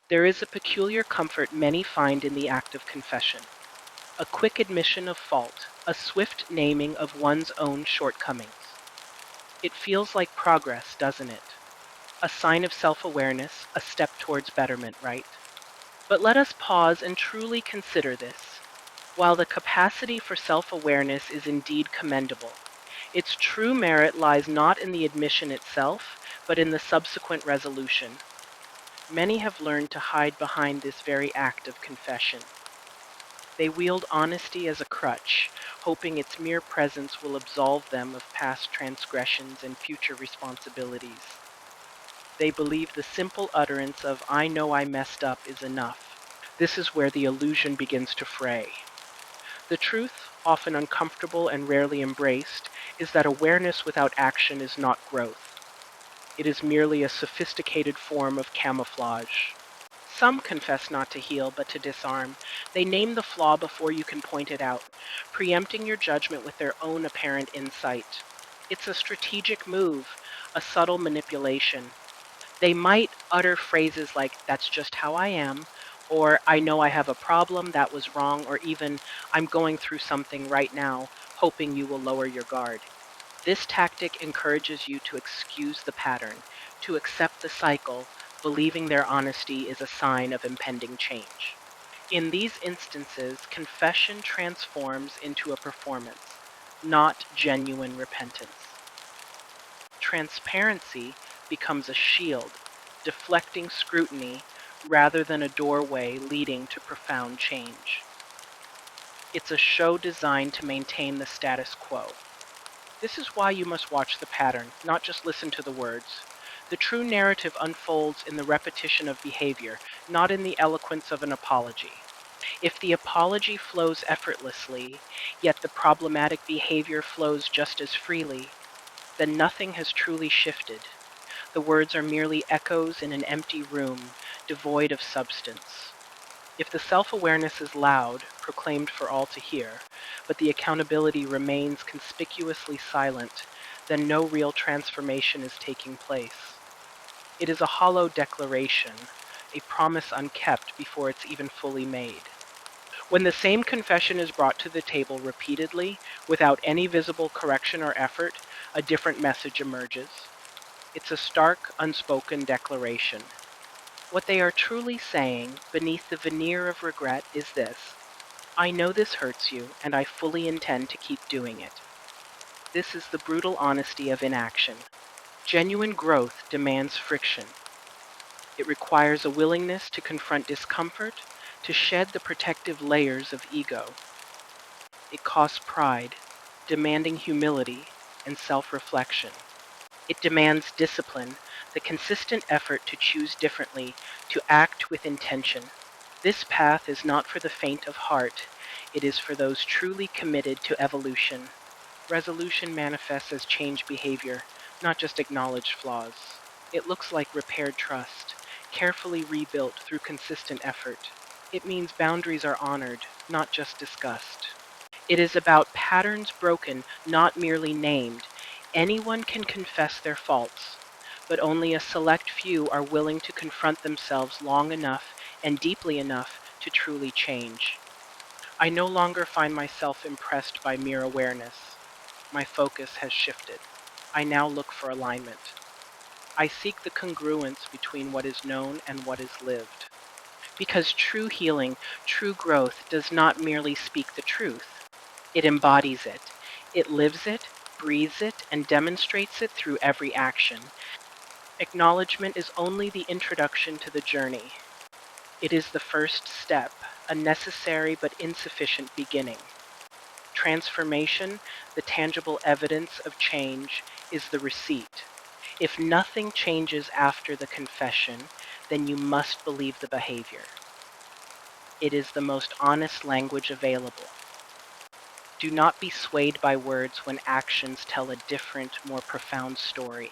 There is a peculiar comfort many find in the act of confession, a quick admission of fault, a swift naming of one's own shortcomings. It feels like progress, doesn't it? A sign of self-awareness, a step towards betterment, right? But let us pause and truly consider this. While the capacity for self-awareness is indeed commendable, its true merit lies not in the admission itself, but in the subsequent resolution. Many have learned to hide behind this very act of confession. They wield honesty as a crutch, hoping its mere presence will absolve them of past transgressions and future responsibilities. They believe the simple utterance of, "I know I messed up," is enough. This is where the illusion begins to fray. The truth, often uncomfortable and rarely embraced, is that awareness without action is not growth. It is merely a sophisticated form of camouflage. Some confess not to heal, but to disarm. They name the flaw before you can point it out, preempting your judgment with their own apparent insight. It's a strategic move, a subtle manipulation. They might utter phrases like, "That's just how I am," or "I know I have a problem, that was wrong," or even, "I'm going through something right now," hoping you will lower your guard. This tactic encourages you to excuse the pattern, to accept the cycle, believing their honesty is a sign of impending change. In these instances, confession transforms into a performance, not genuine repentance. Transparency becomes a shield, deflecting scrutiny rather than a doorway leading to profound change. It's a show designed to maintain the status quo. This is why you must watch the pattern, not just listen to the words. The true narrative unfolds in the repetition of behavior, not in the eloquence of an apology. If the apology flows effortlessly, yet the problematic behavior flows just as freely, then nothing has truly shifted. The words are merely echoes in an empty room, devoid of substance. If the self-awareness is loud, proclaimed for all to hear, but the accountability remains conspicuously silent, then no real transformation is taking place. It is a hollow declaration, a promise unkept before it's even fully made. When the same confession is brought to the table repeatedly, without any visible correction or effort, a different message emerges. It's a stark, unspoken declaration. What they are truly saying, beneath the veneer of regret, is this: "I know this hurts you, and I fully intend to keep doing it." This is the brutal honesty of inaction. Genuine growth demands friction. It requires a willingness to confront discomfort, to shed the protective layers of ego. It costs pride, demanding humility and self-reflection. It demands discipline, the consistent effort to choose differently, to act with intention. This path is not for the faint of heart, it is for those truly committed to evolution. Resolution manifests as changed behavior, not just acknowledged flaws. It looks like repaired trust, carefully rebuilt through consistent effort. It means boundaries are honored, not just discussed. It is about patterns broken, not merely named. Anyone can confess their faults, but only a select few are willing to confront themselves long enough and deeply enough to truly change. I no longer find myself impressed by mere awareness. My focus has shifted. I now look for alignment. I seek the congruence between what is known and what is lived. Because true healing, true growth does not merely speak the truth. It embodies it. It lives it, breathes it, and demonstrates it through every action. Acknowledgement is only the introduction to the journey. It is the first step, a necessary but insufficient beginning. Transformation, the tangible evidence of change, is the receipt. If nothing changes after the confession, then you must believe the behavior. It is the most honest language available. Do not be swayed by words when actions tell a different, more profound story.